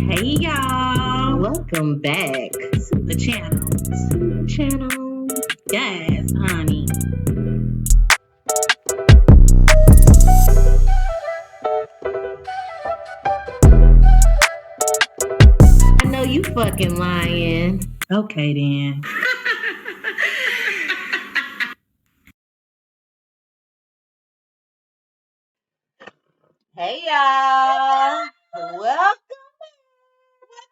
Hey y'all, Welcome back to the channel. Yes, honey. I know you fucking lying. Okay then. Hey y'all.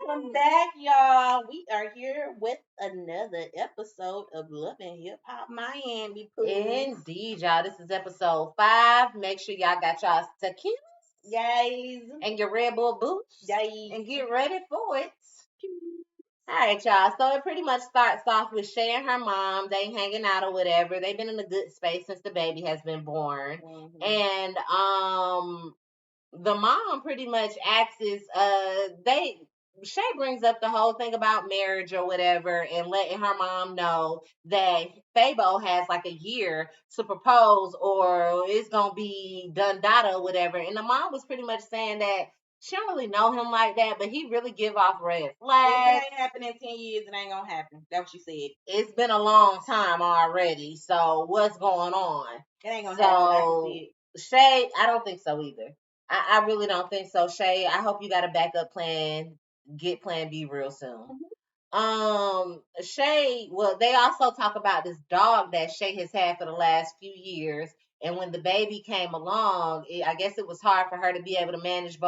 Welcome back, y'all. We are here with another episode of Love and Hip Hop Miami. Indeed, y'all. This is episode 5. Make sure y'all got y'all tequilas, Guys. and your Red Bull boots, Guys. and get ready for it. All right, y'all. So it pretty much starts off with Shay and her mom. They hanging out or whatever. They've been in a good space since the baby has been born. Mm-hmm. And the mom pretty much asks Shay brings up the whole thing about marriage or whatever and letting her mom know that Fabo has like a year to propose or it's gonna be done data or whatever. And the mom was pretty much saying that she don't really know him like that, but he really give off red flags. If it ain't happened in 10 years, it ain't gonna happen. That's what she said. It's been a long time already. So what's going on? It ain't gonna happen. I can see it. Shay, I don't think so either. I really don't think so, Shay. I hope you got a backup plan. Get plan B real soon. Shay, well, they also talk about this dog that Shay has had for the last few years. And when the baby came along, I guess it was hard for her to be able to manage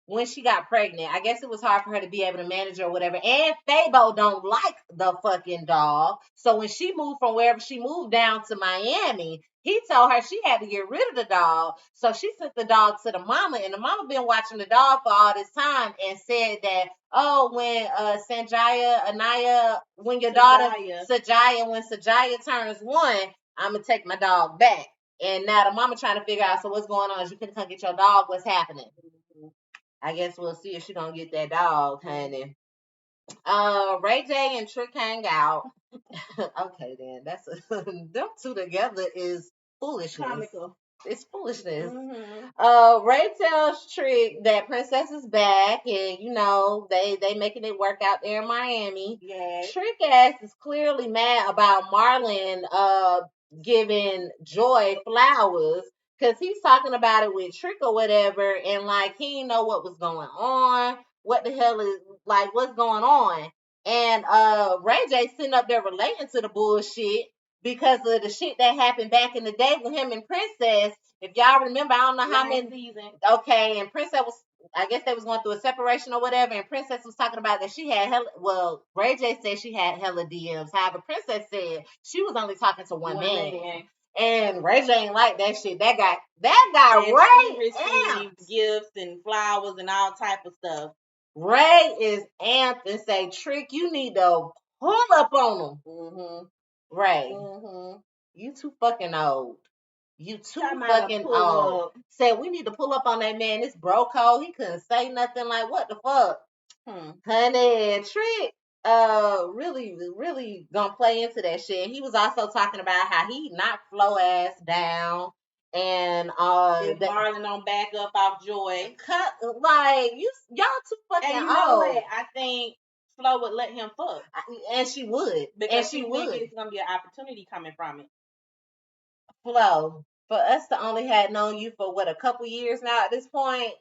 when she got pregnant, I guess it was hard for her to be able to manage or whatever. And Fabo don't like the fucking dog. So when she moved from wherever she moved down to Miami, he told her she had to get rid of the dog. So she sent the dog to the mama, and the mama been watching the dog for all this time and said that, oh, when Anaya, when your daughter Sajaya, when Sajaya turns 1, I'm gonna take my dog back. And now the mama trying to figure out, so what's going on? Is you couldn't come get your dog? What's happening? I guess we'll see if she gonna get that dog, honey. Ray J and Trick hang out. Okay, then them two together is foolishness. Comical. It's foolishness. Ray tells Trick that Princess is back, and they making it work out there in Miami. Yes. Trick ass is clearly mad about Marlon giving Joy flowers. Cause he's talking about it with Trick or whatever, and like he didn't know what was going on. What the hell is like what's going on? And Ray J sitting up there relating to the bullshit because of the shit that happened back in the day with him and Princess. If y'all remember, I don't know how many seasons. Okay, and Princess was, I guess they was going through a separation or whatever, and Princess was talking about that she had Ray J said she had hella DMs. However, Princess said she was only talking to one man. And Ray J ain't like that shit. That guy Ray received gifts and flowers and all type of stuff. Ray is amped and say, Trick, you need to pull up on him. Ray, you too fucking old. You too fucking old. Said we need to pull up on that man. This bro code. He couldn't say nothing. Like, what the fuck? Honey, Trick really gonna play into that shit. He was also talking about how he knocked Flo ass down. And Marlon on back up off Joy. Like y'all too fucking and old. You know what? I think Flo would let him fuck. And she would. Because she would. It's gonna be an opportunity coming from it. Flo, for us to only had known you for what, a couple years now at this point,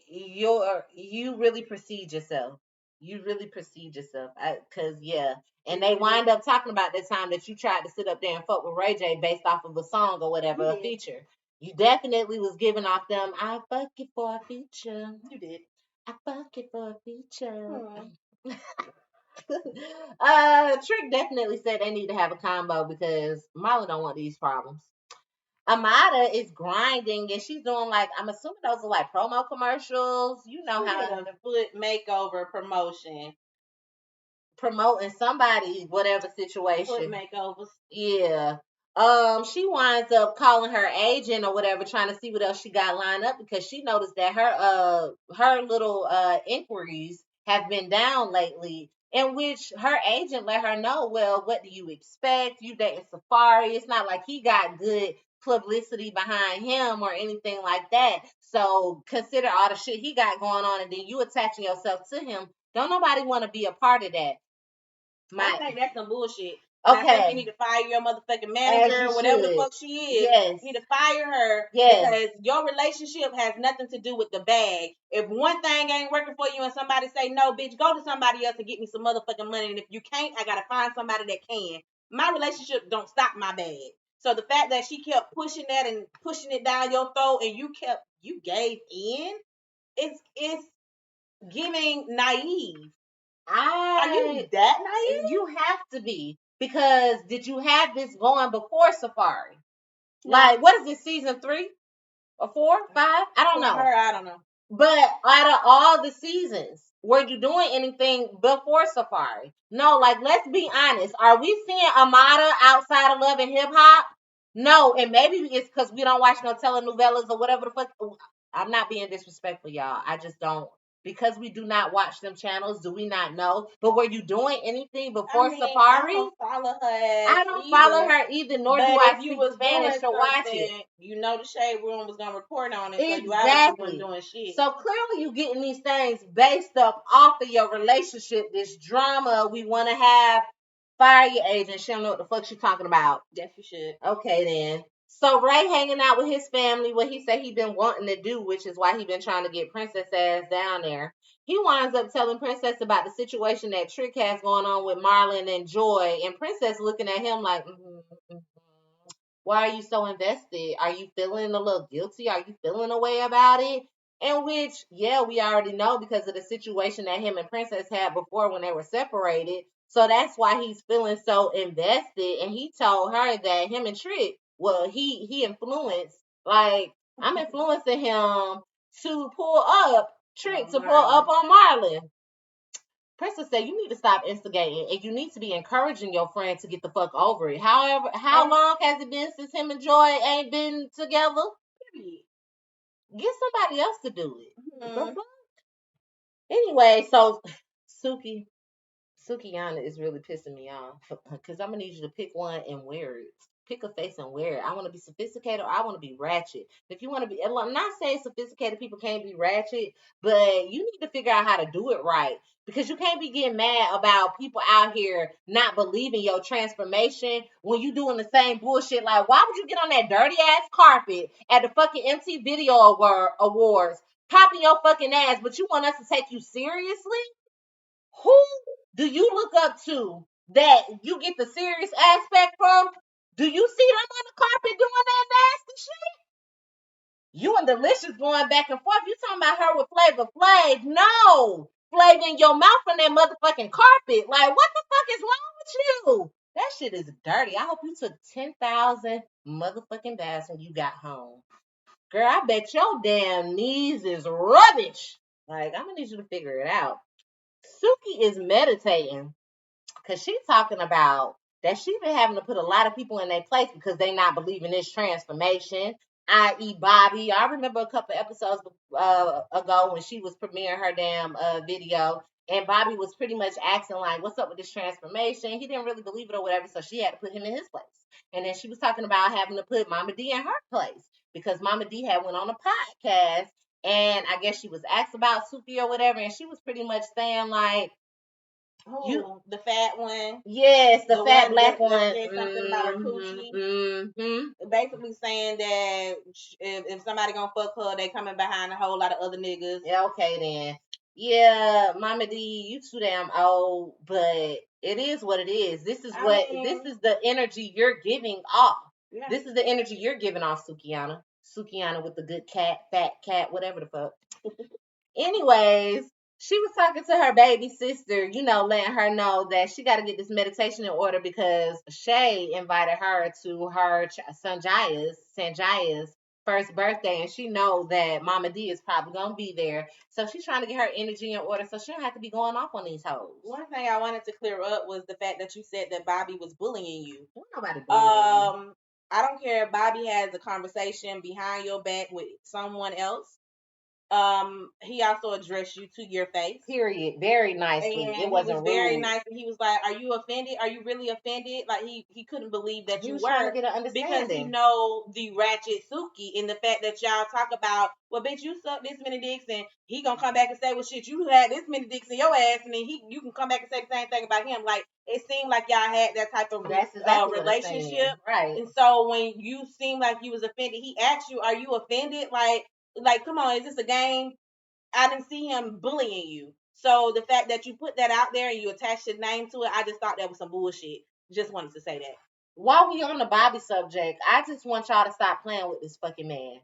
you really proceed yourself. You really proceed yourself. Cause yeah. And they wind up talking about the time that you tried to sit up there and fuck with Ray J based off of a song or whatever, a feature. You definitely was giving off them, I fuck you for a feature. You did. I fuck you for a feature. Trick definitely said they need to have a combo because Marlon don't want these problems. Amada is grinding and she's doing like, I'm assuming those are like promo commercials. You know how the foot makeover promotion. Promoting somebody, whatever situation. Foot makeovers. Yeah. She winds up calling her agent or whatever, trying to see what else she got lined up because she noticed that her little inquiries have been down lately. In which her agent let her know, well, what do you expect? You dating Safari. It's not like he got good publicity behind him or anything like that. So consider all the shit he got going on, and then you attaching yourself to him. Don't nobody want to be a part of that. I think that's some bullshit. And I think you need to fire your motherfucking manager, whatever the fuck she is. Yes. You need to fire her because your relationship has nothing to do with the bag. If one thing ain't working for you and somebody say no, bitch, go to somebody else and get me some motherfucking money. And if you can't, I gotta find somebody that can. My relationship don't stop my bag. So the fact that she kept pushing that and pushing it down your throat and you gave in, it's giving naive. Are you that naive? You have to be, because did you have this going before Safari? No. Like, what is this, season 3 or 4, 5? I don't know. I don't know. But out of all the seasons, were you doing anything before Safari? No, like, let's be honest. Are we seeing Amada outside of Love and Hip Hop? No, and maybe it's because we don't watch no telenovelas or whatever the fuck. I'm not being disrespectful, y'all. I just don't. Because we do not watch them channels, do we not know? But were you doing anything before Safari? I don't follow her. I don't follow her either, nor do I speak Spanish to watch it. You know the Shade Room was gonna report on it, exactly. So you obviously wasn't doing shit. So clearly you getting these things based up off of your relationship, this drama we want to have. Fire your agent. She don't know what the fuck she talking about. Yes, you should. Okay, then. So Ray hanging out with his family, what he said he been wanting to do, which is why he been trying to get Princess ass down there. He winds up telling Princess about the situation that Trick has going on with Marlon and Joy, and Princess looking at him like, why are you so invested? Are you feeling a little guilty? Are you feeling a way about it? And which, yeah, we already know because of the situation that him and Princess had before when they were separated. So that's why he's feeling so invested. And he told her that him and Trick, well, he influenced, like, I'm influencing him to pull up Trick, to pull up on Marlon. Princess said, you need to stop instigating and you need to be encouraging your friend to get the fuck over it. However, how long has it been since him and Joy ain't been together? Get somebody else to do it. Mm-hmm. Anyway, so Sukiyana is really pissing me off because I'm gonna need you to pick one and wear it. Pick a face and wear it. I want to be sophisticated or I want to be ratchet. If you want to be, I'm not saying sophisticated people can't be ratchet, but you need to figure out how to do it right. Because you can't be getting mad about people out here not believing your transformation when you doing the same bullshit. Like, why would you get on that dirty ass carpet at the fucking MTV Video Awards, popping your fucking ass, but you want us to take you seriously? Who do you look up to that you get the serious aspect from? Do you see them on the carpet doing that nasty shit? You and Delicious going back and forth. You talking about her with Flavor Flav? No. Flav in your mouth on that motherfucking carpet. Like, what the fuck is wrong with you? That shit is dirty. I hope you took 10,000 motherfucking baths when you got home. Girl, I bet your damn knees is rubbish. Like, I'm gonna need you to figure it out. Suki is meditating because she's talking about that she's been having to put a lot of people in their place because they not believing this transformation, i.e. Bobby. I remember a couple episodes ago when she was premiering her damn video, and Bobby was pretty much asking like, what's up with this transformation? He didn't really believe it or whatever, so she had to put him in his place. And then she was talking about having to put Mama D in her place because Mama D had went on a podcast, and I guess she was asked about Suki or whatever, and she was pretty much saying like, the fat one. Yes, the fat black one. Said something about her coochie. Basically saying that if somebody gonna fuck her, they coming behind a whole lot of other niggas. Yeah, okay then. Yeah, Mama D, you too damn old, but it is what it is. This is this is the energy you're giving off. Yeah. This is the energy you're giving off, Sukiyana. Sukiyana with the good cat, fat cat, whatever the fuck. Anyways, she was talking to her baby sister, letting her know that she got to get this meditation in order because Shay invited her to her Sanjaya's first birthday, and she knows that Mama D is probably going to be there. So she's trying to get her energy in order so she don't have to be going off on these hoes. One thing I wanted to clear up was the fact that you said that Bobby was bullying you. Nobody bullying you. I don't care if Bobby has a conversation behind your back with someone else. He also addressed you to your face. Period. Very nicely. And It he was wasn't very rude. nice, and he was like, "Are you offended? Are you really offended?" Like he couldn't believe that He you was trying were, to get an because he understanding. know the ratchet Suki in the fact that y'all talk about, well, bitch, you suck this many dicks, and he gonna come back and say, well, shit, you had this many dicks in your ass, and then you can come back and say the same thing about him. Like, it seemed like y'all had that type of That's exactly what I'm relationship, saying. Right. and so when you seemed like you was offended, he asked you, "Are you offended? Like, come on, is this a game?" I didn't see him bullying you. So the fact that you put that out there and you attached your name to it, I just thought that was some bullshit. Just wanted to say that. While we on the Bobby subject, I just want y'all to stop playing with this fucking man.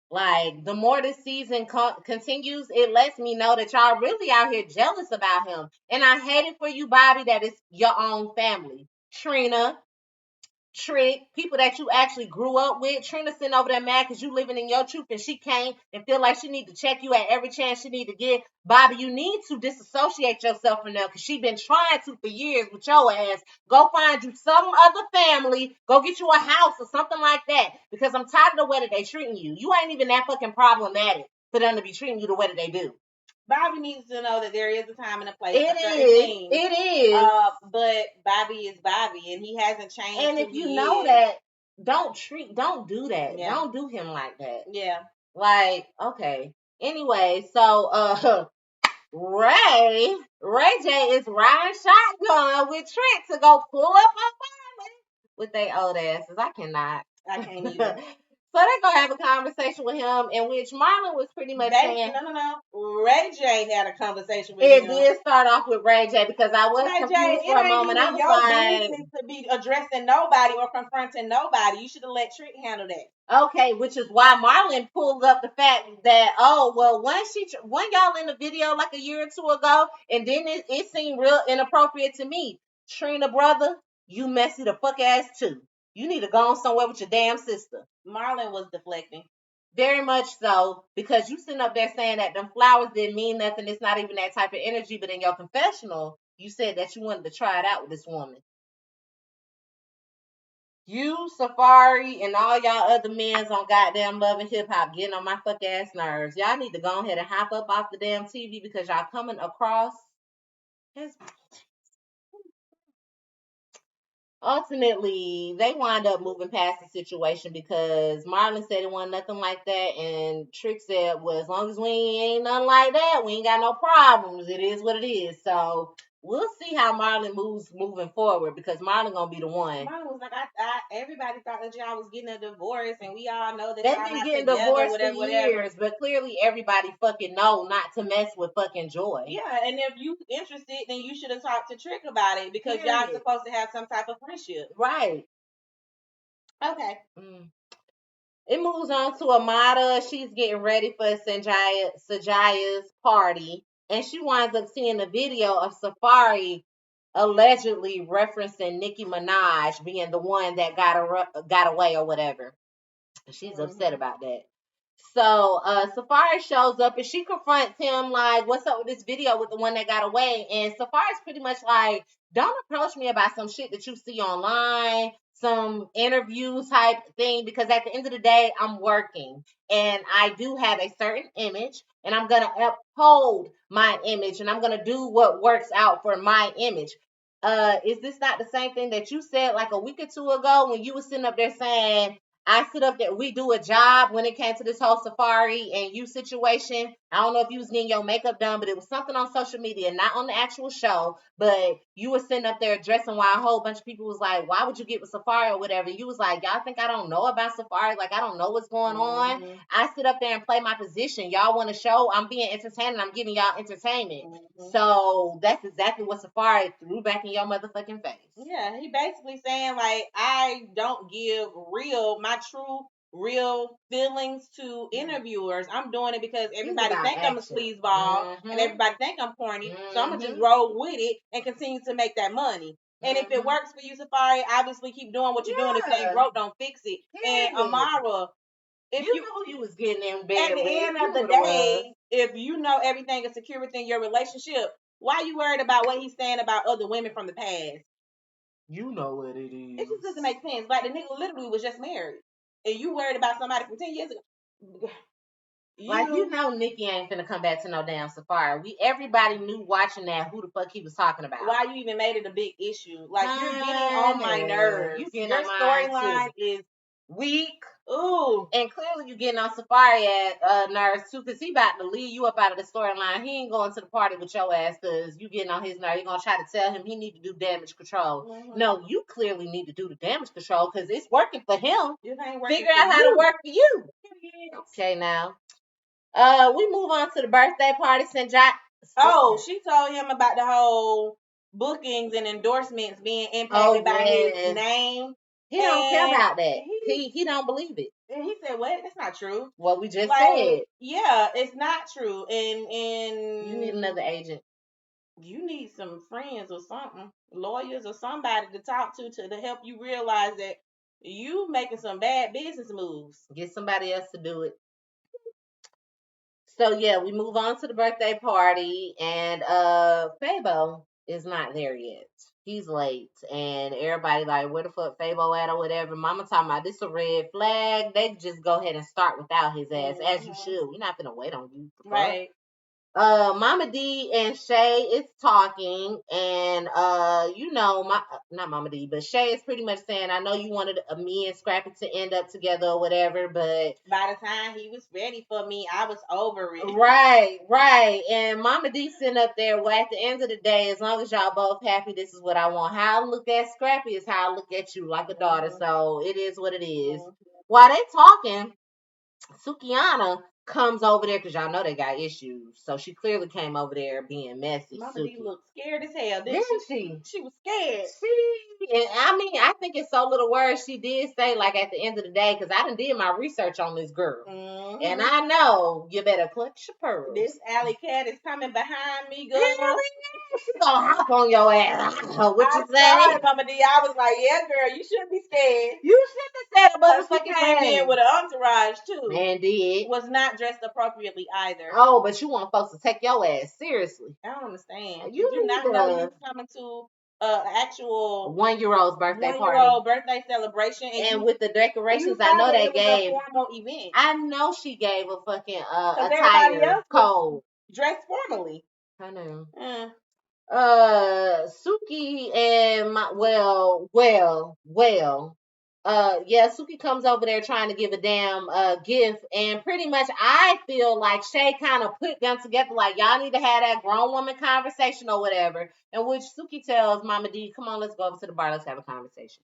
Like, the more this season continues, it lets me know that y'all really out here jealous about him. And I hate it for you, Bobby, that it's your own family. Trina, Trick, people that you actually grew up with. Trina sitting over there mad because you living in your truth and she can't, and feel like she need to check you at every chance she need to get. Bobby, you need to disassociate yourself from them because she been trying to for years with your ass. Go find you some other family. Go get you a house or something like that, because I'm tired of the way that they treating you. You ain't even that fucking problematic for them to be treating you the way that they do. Bobby needs to know that there is a time and a place for certain things. It is. But Bobby is Bobby, and he hasn't changed. And if you know that, don't do that. Yeah. Don't do him like that. Yeah. Like, okay. Anyway, so Ray J is riding shotgun with Trent to go pull up on Marlon with their old asses. I cannot. I can't either. So they're gonna have a conversation with him in which Marlon was pretty much saying, no. Ray J had a conversation with it him. It did start off with Ray J, because I was Ray confused J, for a moment. I was like, business to be addressing nobody or confronting nobody. You should have let Trick handle that. Okay, which is why Marlon pulled up the fact that, oh, well, when y'all in the video like a year or two ago, and then it seemed real inappropriate to me. Trina, brother, you messy the fuck ass too. You need to go on somewhere with your damn sister. Marlon was deflecting. Very much so, because you sitting up there saying that them flowers didn't mean nothing. It's not even that type of energy. But in your confessional, you said that you wanted to try it out with this woman. You, Safari, and all y'all other men's on goddamn Love and Hip Hop getting on my fuck ass nerves. Y'all need to go ahead and hop up off the damn TV, because y'all coming across as, ultimately, they wind up moving past the situation because Marlon said it wasn't nothing like that, and Trick said, well, as long as we ain't nothing like that, we ain't got no problems. It is what it is. So we'll see how Marlon moves moving forward, because Marlon gonna be the one. Marlon was like, everybody thought that y'all was getting a divorce, and we all know that they've y'all been not getting together, divorced whatever, for years, but clearly everybody fucking know not to mess with fucking Joy. Yeah, and if you interested, then you should have talked to Trick about it, because Period. y'all supposed to have some type of friendship. Right. Okay. It moves on to Amada. She's getting ready for Sajaya's party, and she winds up seeing a video of Safari allegedly referencing Nicki Minaj being the one that got away or whatever. She's upset about that. So Safari shows up and she confronts him like, what's up with this video with the one that got away? And Safari's pretty much like, don't approach me about some shit that you see online, some interview type thing, because at the end of the day, I'm working and I do have a certain image, and I'm going to uphold my image, and I'm going to do what works out for my image. Is this not the same thing that you said like a week or two ago when you were sitting up there saying, I sit up there, we do a job when it came to this whole Safari and you situation? I don't know if you was getting your makeup done, but it was something on social media, not on the actual show. But you were sitting up there dressing while a whole bunch of people was like, why would you get with Safari or whatever? You was like, y'all think I don't know about Safari? Like, I don't know what's going on. I sit up there and play my position. Y'all want a show? I'm being entertaining. I'm giving y'all entertainment. So that's exactly what Safari threw back in your motherfucking face. Yeah, he basically saying like, I don't give my true real feelings to interviewers. I'm doing it because everybody think I'm a sleazeball and everybody think I'm corny. So I'm gonna just roll with it and continue to make that money. And if it works for you, Safari, obviously keep doing what you're doing. If it ain't broke, don't fix it. And Amara, if you knew you was getting in bed at the end of the day, if you know everything is secure within your relationship, why you worried about what he's saying about other women from the past? You know what it is. It just doesn't make sense. Like, the nigga literally was just married, and you worried about somebody from 10 years ago. Like, Nikki ain't finna come back to no damn safari. Everybody knew watching that who the fuck he was talking about. Why you even made it a big issue? Like, you're getting on my nerves. Your storyline is weak. Ooh. And clearly you getting on Safari at nerves too, because he about to leave you up out of the storyline. He ain't going to the party with your ass because you getting on his nerve. You're going to try to tell him he need to do damage control. Mm-hmm. No, you clearly need to do the damage control because it's working for him. It ain't working. Figure out how to work for you. Okay, now. We move on to the birthday party. Oh, she told him about the whole bookings and endorsements being impacted by his name. He don't care about that. He don't believe it. And he said, "What? That's not true." What we just said. Yeah, it's not true. And you need another agent. You need some friends or something, lawyers or somebody to talk to help you realize that you making some bad business moves. Get somebody else to do it. So yeah, we move on to the birthday party, and Fabo is not there yet. He's late, and everybody like, where the fuck Fabo at or whatever. Mama talking about this a red flag. They just go ahead and start without his ass, as you should. We're not gonna wait on you, right? Mama D and Shay is talking, and not Mama D, but Shay is pretty much saying, I know you wanted me and Scrappy to end up together or whatever, but by the time he was ready for me, I was over it. Right. And Mama D sitting up there, well, at the end of the day, as long as y'all both happy, this is what I want. How I look at Scrappy is how I look at you, like a daughter. So it is what it is. While they talking, Sukiana comes over there because y'all know they got issues. So she clearly came over there being messy. Mama D looked scared as hell, didn't she? She was scared. I think it's so little words she did say, like, at the end of the day, because I done did my research on this girl. Mm-hmm. And I know you better clutch your pearls. This alley cat is coming behind me, girl. She's gonna hop on your ass. What you say? Sorry, Mama D. I was like, yeah, girl, you shouldn't be scared. You shouldn't have said a motherfucking thing. Came in with an entourage, too. And did. Was not dressed appropriately either. Oh, but you want folks to take your ass seriously. I don't understand. You do not know you coming to actual 1-year-old's birthday party. 1-year-old birthday celebration. And with the decorations, I know they gave. A formal event. I know she gave a fucking attire code. Dressed formally. I know. Suki and Suki comes over there trying to give a damn gift, and pretty much I feel like Shay kind of put them together, like, y'all need to have that grown woman conversation or whatever, in which Suki tells Mama D, come on, let's go over to the bar, let's have a conversation.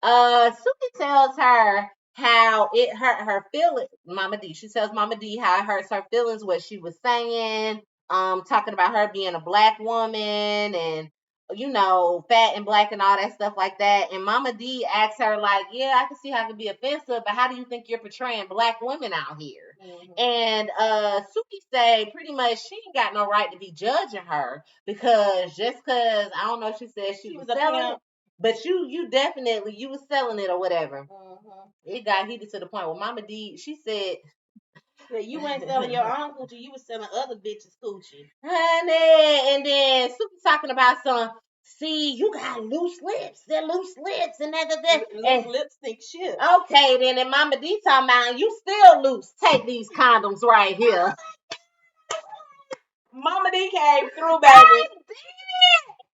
Suki tells her how it hurt her feelings. Mama D, she tells Mama D how it hurts her feelings, what she was saying, talking about her being a black woman and, fat and black and all that stuff like that. And Mama D asks her, like, yeah, I can see how it can be offensive, but how do you think you're portraying black women out here? Mm-hmm. And Suki say pretty much she ain't got no right to be judging her because just because, I don't know if she said she was selling it, but you definitely, you was selling it or whatever. Mm-hmm. It got heated to the point where Mama D, she said, you weren't selling your own coochie, you was selling other bitches' coochie. Honey, and then Suki talking about some, see, you got loose lips. They're loose lips and that. Loose lipstick shit. Okay, then, and Mama D talking about, you still loose. Take these condoms right here. Mama D came through, baby.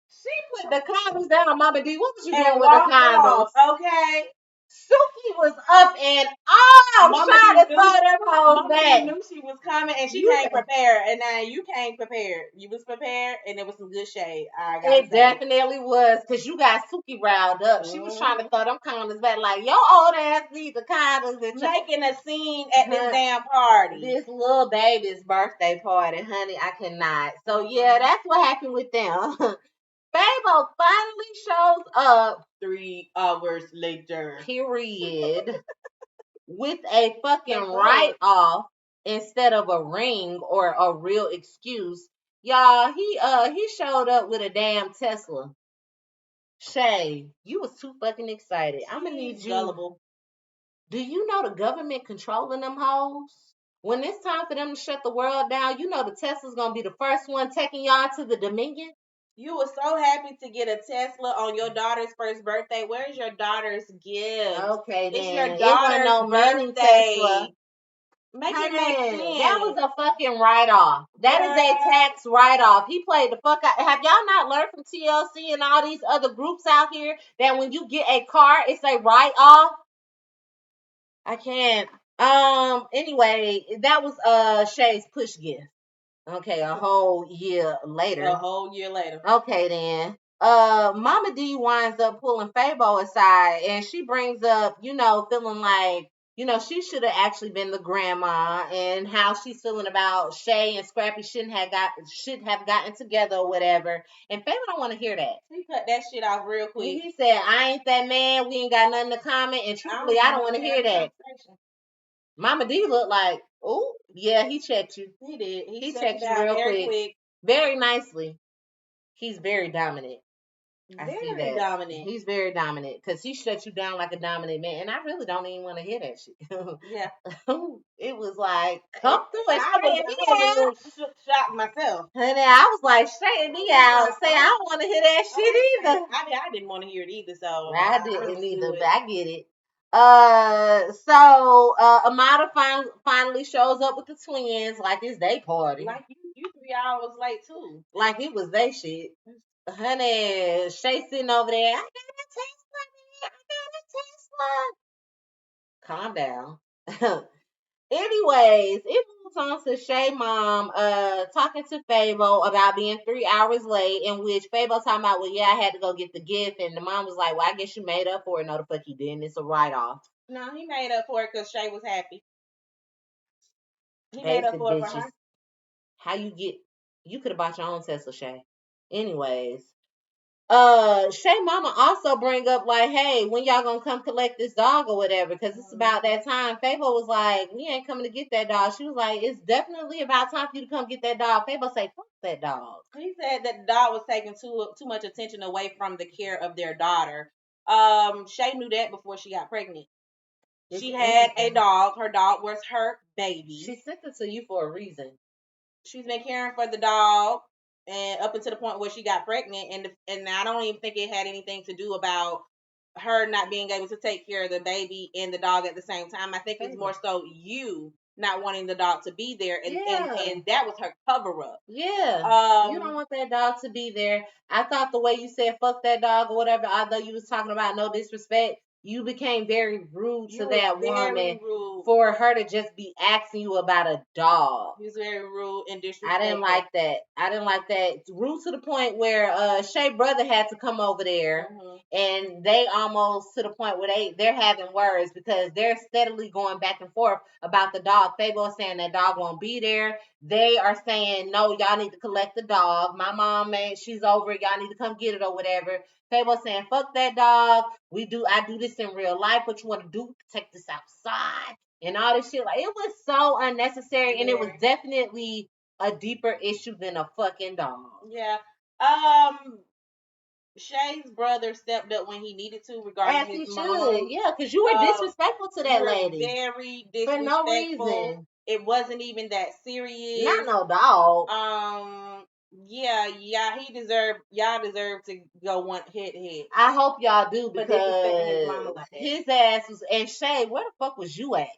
She put the condoms down on Mama D. What was you doing with the condoms? Okay. Suki was up and trying to throw them hoes back. Mama knew she was coming and she came prepared. And now you came prepared. You was prepared and it was some good shade. It definitely was, because you got Suki riled up. Mm-hmm. She was trying to throw them condoms back like, your old ass needs the condoms. Making a scene at this damn party. This little baby's birthday party, honey. I cannot. So yeah, that's what happened with them. Fabo finally shows up 3 hours later. Period. With a fucking write-off instead of a ring or a real excuse. Y'all, he showed up with a damn Tesla. Shay, you was too fucking excited. I'm gonna need you. Gullible. Do you know the government controlling them hoes? When it's time for them to shut the world down, you know the Tesla's gonna be the first one taking y'all to the Dominion. You were so happy to get a Tesla on your daughter's first birthday. Where's your daughter's gift? Okay, then. It's your daughter's birthday. Tesla. Make it make sense. That was a fucking write-off. That is a tax write-off. He played the fuck out. Have y'all not learned from TLC and all these other groups out here that when you get a car, it's a write-off? I can't. Anyway, that was Shay's push gift. Okay, a whole year later. A whole year later. Okay then. Mama D winds up pulling Fabo aside and she brings up, feeling like, she should have actually been the grandma and how she's feeling about Shay and Scrappy should have gotten together or whatever. And Fabo don't want to hear that. He cut that shit off real quick. He said, I ain't that man, we ain't got nothing to comment, and truthfully, I don't want to hear that. Mama D looked like, oh, yeah, he checked you. He did. He checked you real quick. Very nicely. He's very dominant. Very dominant. He's very dominant because he shut you down like a dominant man, and I really don't even want to hear that shit. Yeah. It was like, come through it. I was shocked myself. Honey, I was like, straighten me out. Say, I don't want to hear that shit either. I didn't want to hear it either, so. I didn't either, but I get it. So Amada finally shows up with the twins like it's their party. Like you 3 hours late too. Like it was their shit. Honey, Shay sitting over there. I got a Tesla, man. I got a Tesla. Calm down. Anyways, it moves on to Shay mom talking to Fabo about being 3 hours late, in which Fabo talking about, well, yeah, I had to go get the gift, and the mom was like, well, I guess you made up for it. No, the fuck you didn't. It's a write-off. No, he made up for it because Shay was happy. He made up for it for her. How you could have bought your own Tesla, Shay. Anyways, Shay mama also bring up like, hey, when y'all gonna come collect this dog or whatever, because it's about that time. Fabo was like, we ain't coming to get that dog. She was like, it's definitely about time for you to come get that dog. Fabo say, fuck that dog. He said that the dog was taking too much attention away from the care of their daughter. Shay knew that before she got pregnant. She had a dog. Her dog was her baby. She sent it to you for a reason. She's been caring for the dog, and up until the point where she got pregnant, and I don't even think it had anything to do about her not being able to take care of the baby and the dog at the same time. I think it's more so you not wanting the dog to be there, and that was her cover up. Yeah, you don't want that dog to be there. I thought the way you said "fuck that dog" or whatever, although you was talking about no disrespect, you became very rude to that woman for her to just be asking you about a dog. He was very rude and disrespectful. I didn't like that. Rude to the point where Shay brother had to come over there, and they almost to the point where they're having words because they're steadily going back and forth about the dog. Fabo is saying that dog won't be there. They are saying, no, y'all need to collect the dog. My mom, she's over it. Y'all need to come get it or whatever. Fabo saying, fuck that dog. I do this in real life. What you want to do? Take this outside and all this shit. Like, it was so unnecessary, and it was definitely a deeper issue than a fucking dog. Yeah. Shay's brother stepped up when he needed to regarding his mom. Yeah, because you were disrespectful to that lady. Very disrespectful. For no reason. It wasn't even that serious. Not no dog. Y'all deserve to go one head to head. I hope y'all do, because his ass was, and Shay, where the fuck was you at?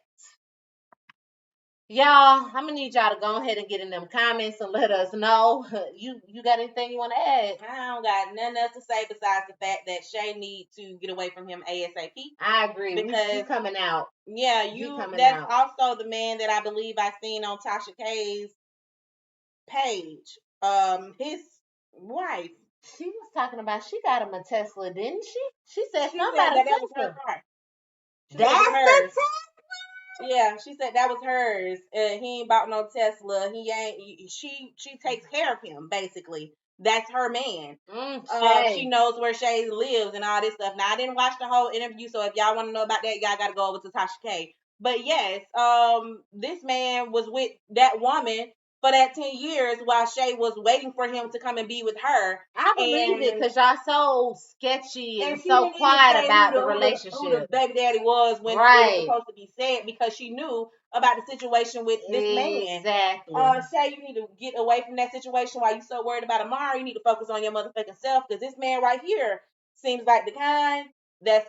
Y'all, I'm gonna need y'all to go ahead and get in them comments and let us know. You got anything you want to add? I don't got nothing else to say besides the fact that Shay need to get away from him ASAP. I agree. Because you coming out. Yeah, that's out. Also the man that I believe I seen on Tasha K's page. His wife. She was talking about she got him a Tesla, didn't she? She said something about a Tesla. Was her car. That's the Tesla. Yeah, she said that was hers. He ain't bought no Tesla. He ain't. She takes care of him basically. That's her man. She knows where Shay lives and all this stuff. Now I didn't watch the whole interview, so if y'all want to know about that, y'all got to go over to Tasha K. But yes, this man was with that woman for that 10 years while Shay was waiting for him to come and be with her. I believe it because y'all so sketchy and so quiet about the relationship. Who the baby daddy was when it was supposed to be said, because she knew about the situation with this man. Exactly. Shay, you need to get away from that situation while you're so worried about Amara. You need to focus on your motherfucking self, because this man right here seems like the kind that's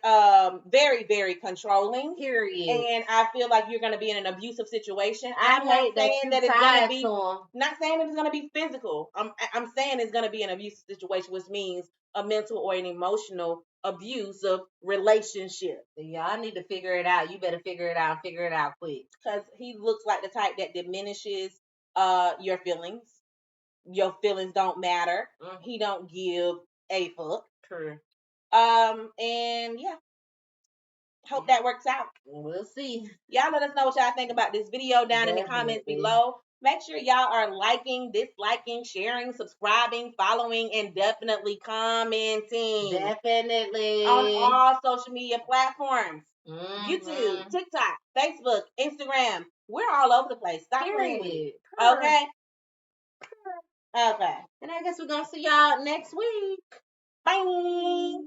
very, very controlling. Period. And I feel like you're gonna be in an abusive situation. I'm not saying that it's gonna be not saying it's gonna be physical. I'm saying it's gonna be an abusive situation, which means a mental or an emotional abusive relationship. Y'all need to figure it out. You better figure it out and figure it out quick. Because he looks like the type that diminishes your feelings. Your feelings don't matter. He don't give a fuck. True. And yeah. Hope that works out. We'll see. Y'all let us know what y'all think about this video down in the comments below. Make sure y'all are liking, disliking, sharing, subscribing, following, and definitely commenting. Definitely. On all social media platforms. YouTube, TikTok, Facebook, Instagram. We're all over the place. Stop playing with it. Okay? Okay. And I guess we're going to see y'all next week. Bye.